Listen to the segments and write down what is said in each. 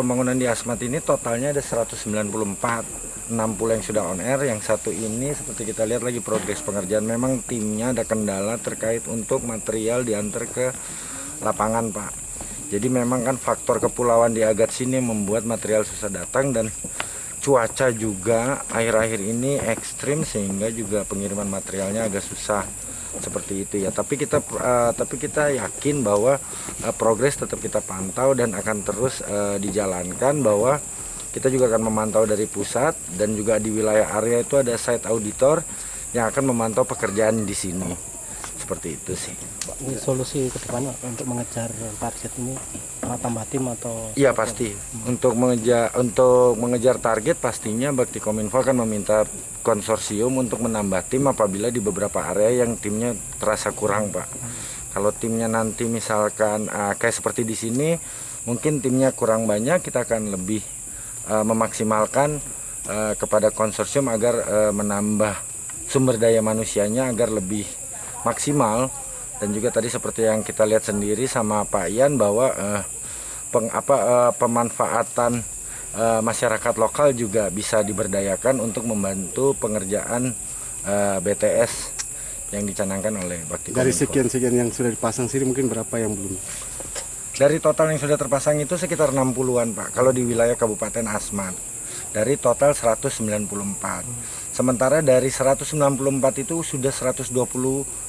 pembangunan di Asmat ini totalnya ada 194, 60 yang sudah on air, yang satu ini seperti kita lihat lagi progres pengerjaan. Memang timnya ada kendala terkait untuk material diantar ke lapangan, Pak. Jadi memang kan faktor kepulauan di Agats sini membuat material susah datang, dan cuaca juga akhir-akhir ini ekstrim sehingga juga pengiriman materialnya agak susah. Seperti itu ya, tapi kita yakin bahwa progres tetap kita pantau dan akan terus dijalankan, bahwa kita juga akan memantau dari pusat, dan juga di wilayah area itu ada site auditor yang akan memantau pekerjaan di sini. Seperti itu sih. Ini solusi ke depannya untuk mengejar target ini, tambah tim atau? Iya pasti. Untuk mengejar target pastinya Baktikominfo akan meminta konsorsium untuk menambah tim apabila di beberapa area yang timnya terasa kurang, Pak. Kalau timnya nanti misalkan kayak seperti di sini, mungkin timnya kurang banyak, kita akan lebih memaksimalkan kepada konsorsium agar menambah sumber daya manusianya agar lebih maksimal. Dan juga tadi seperti yang kita lihat sendiri sama Pak Ian bahwa pemanfaatan masyarakat lokal juga bisa diberdayakan untuk membantu pengerjaan BTS yang dicanangkan oleh Baktikominfo. Dari sekian-sekian yang sudah dipasang sini mungkin berapa yang belum? Dari total yang sudah terpasang itu sekitar 60-an, Pak, kalau di wilayah Kabupaten Asmat. Dari total 194. Sementara dari 194 itu sudah 120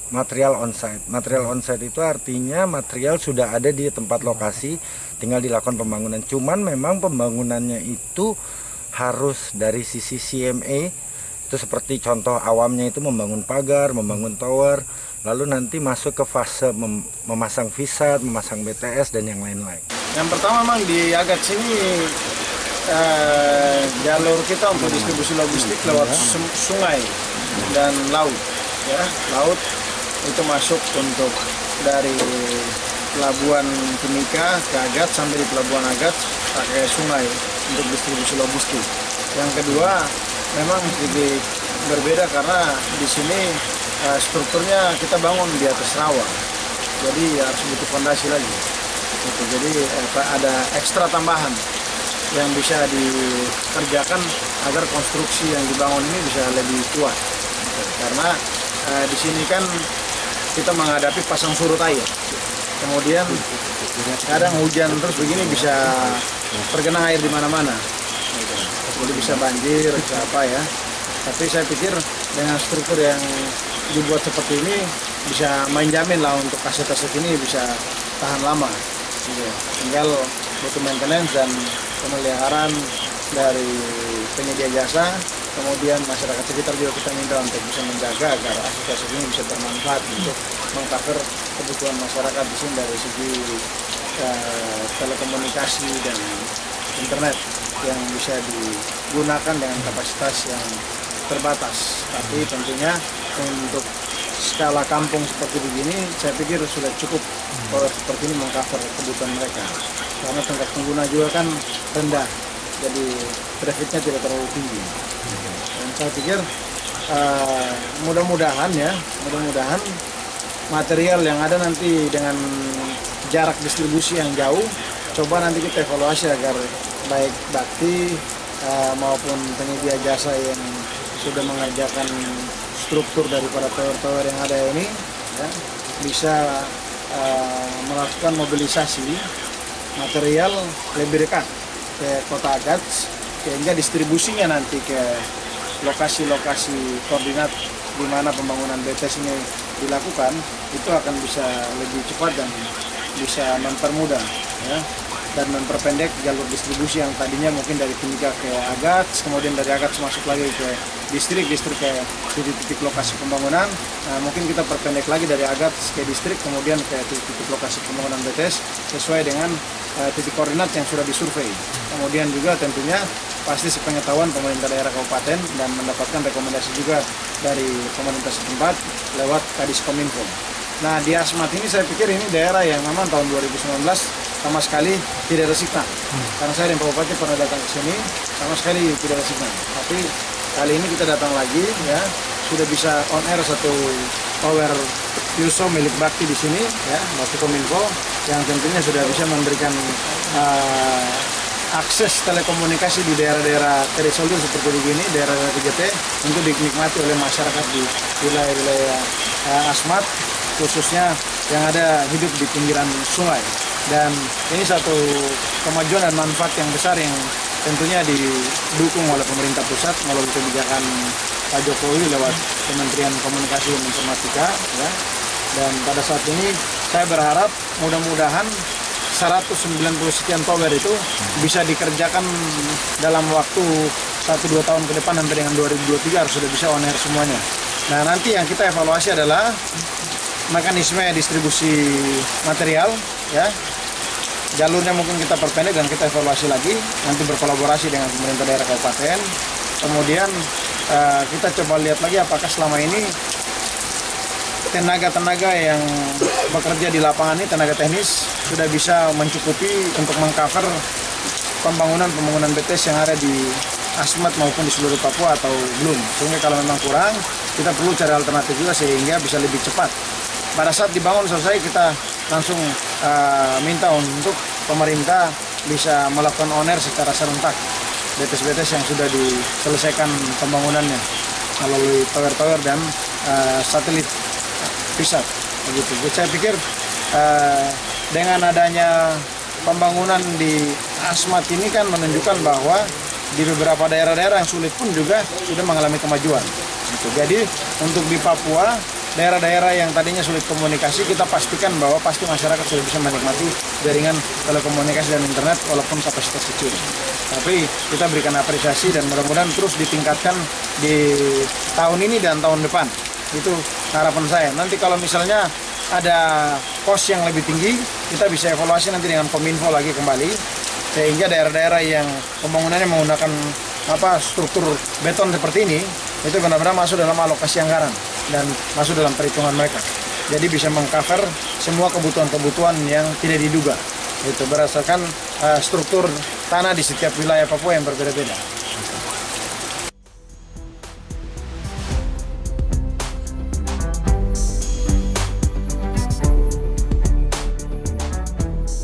material onsite. Material onsite itu artinya material sudah ada di tempat lokasi, tinggal dilakukan pembangunan. Cuman memang pembangunannya itu harus dari sisi CMA, itu seperti contoh awamnya itu membangun pagar, membangun tower, lalu nanti masuk ke fase memasang visat, memasang BTS, dan yang lain-lain. Yang pertama memang di Agats sini jalur kita untuk distribusi logistik lewat sungai dan laut, ya, laut itu masuk untuk dari pelabuhan Timika ke Agats sampai di pelabuhan Agats pakai sungai untuk distribusi logistik. Yang kedua memang sedikit berbeda karena di sini strukturnya kita bangun di atas rawa, jadi harus butuh fondasi lagi. Jadi ada ekstra tambahan yang bisa dikerjakan agar konstruksi yang dibangun ini bisa lebih kuat. Karena di sini kan kita menghadapi pasang surut air, kemudian kadang hujan terus begini bisa tergenang air di mana-mana, jadi bisa banjir, bisa apa ya. Tapi saya pikir dengan struktur yang dibuat seperti ini bisa menjamin lah untuk aset-aset ini bisa tahan lama. Tinggal butuh maintenance dan pemeliharaan dari penyedia jasa, kemudian masyarakat sekitar juga kita minta untuk bisa menjaga agar aset-aset ini bisa bermanfaat untuk mengcover kebutuhan masyarakat di sini dari segi telekomunikasi dan internet yang bisa digunakan dengan kapasitas yang terbatas. Tapi tentunya untuk skala kampung seperti begini, saya pikir sudah cukup kalau seperti ini mengcover kebutuhan mereka. Karena tingkat pengguna juga kan rendah, jadi trafficnya tidak terlalu tinggi. Dan saya pikir mudah-mudahan material yang ada nanti dengan jarak distribusi yang jauh, coba nanti kita evaluasi agar baik Bakti maupun penyedia jasa yang sudah mengerjakan struktur daripada tower-tower yang ada ini ya, bisa melakukan mobilisasi material lebih dekat ke kota Agats, sehingga distribusinya nanti ke lokasi-lokasi koordinat di mana pembangunan BTS ini dilakukan itu akan bisa lebih cepat dan bisa mempermudah ya, dan memperpendek jalur distribusi yang tadinya mungkin dari Timika ke Agats, kemudian dari Agats masuk lagi ke distrik ke titik-titik lokasi pembangunan. Nah, mungkin kita perpendek lagi dari Agats ke distrik, kemudian ke titik lokasi pembangunan BTS sesuai dengan titik koordinat yang sudah disurvei. Kemudian juga tentunya pasti sepengetahuan pemerintah daerah kabupaten dan mendapatkan rekomendasi juga dari pemerintah setempat lewat Kadiskominfo. Nah, di Asmat ini saya pikir ini daerah yang memang tahun 2019 sama sekali tidak ada signal. Karena saya dan Pak Bupati pernah datang ke sini, sama sekali tidak ada signal. Tapi kali ini kita datang lagi, ya, sudah bisa on air satu tower Yuso milik Bakti di sini, ya, Baktikominfo, yang tentunya sudah bisa memberikan akses telekomunikasi di daerah-daerah terisolir seperti begini, daerah-daerah 3T untuk dinikmati oleh masyarakat di wilayah-wilayah Asmat, khususnya yang ada hidup di pinggiran sungai. Dan ini satu kemajuan dan manfaat yang besar yang tentunya didukung oleh pemerintah pusat melalui kebijakan Pak Jokowi lewat Kementerian Komunikasi dan Informatika, ya. Dan pada saat ini saya berharap mudah-mudahan 190 sekian tower itu bisa dikerjakan dalam waktu 1-2 tahun ke depan, sampai dengan 2023 harus sudah bisa on air semuanya. Nah, nanti yang kita evaluasi adalah mekanisme distribusi material, ya. Jalurnya mungkin kita perpendek dan kita evaluasi lagi, nanti berkolaborasi dengan pemerintah daerah kabupaten. Kemudian kita coba lihat lagi apakah selama ini tenaga-tenaga yang bekerja di lapangan ini, tenaga teknis, sudah bisa mencukupi untuk mengcover pembangunan BTS yang ada di Asmat maupun di seluruh Papua atau belum. Sehingga kalau memang kurang, kita perlu cari alternatif juga sehingga bisa lebih cepat. Pada saat dibangun selesai, kita langsung minta untuk pemerintah bisa melakukan on air secara serentak BTS-BTS yang sudah diselesaikan pembangunannya melalui tower-tower dan satelit pusat. Begitu. Jadi saya pikir dengan adanya pembangunan di Asmat ini kan menunjukkan bahwa di beberapa daerah-daerah yang sulit pun juga sudah mengalami kemajuan. Gitu. Jadi untuk di Papua, daerah-daerah yang tadinya sulit komunikasi, kita pastikan bahwa pasti masyarakat sudah bisa menikmati jaringan telekomunikasi dan internet walaupun kapasitas kecil. Tapi kita berikan apresiasi dan mudah-mudahan terus ditingkatkan di tahun ini dan tahun depan. Itu harapan saya. Nanti kalau misalnya ada kos yang lebih tinggi, kita bisa evaluasi nanti dengan Kominfo lagi kembali, sehingga daerah-daerah yang pembangunannya menggunakan struktur beton seperti ini, itu benar-benar masuk dalam alokasi anggaran dan masuk dalam perhitungan mereka. Jadi bisa mengcover semua kebutuhan-kebutuhan yang tidak diduga. Itu berdasarkan struktur tanah di setiap wilayah Papua yang berbeda-beda.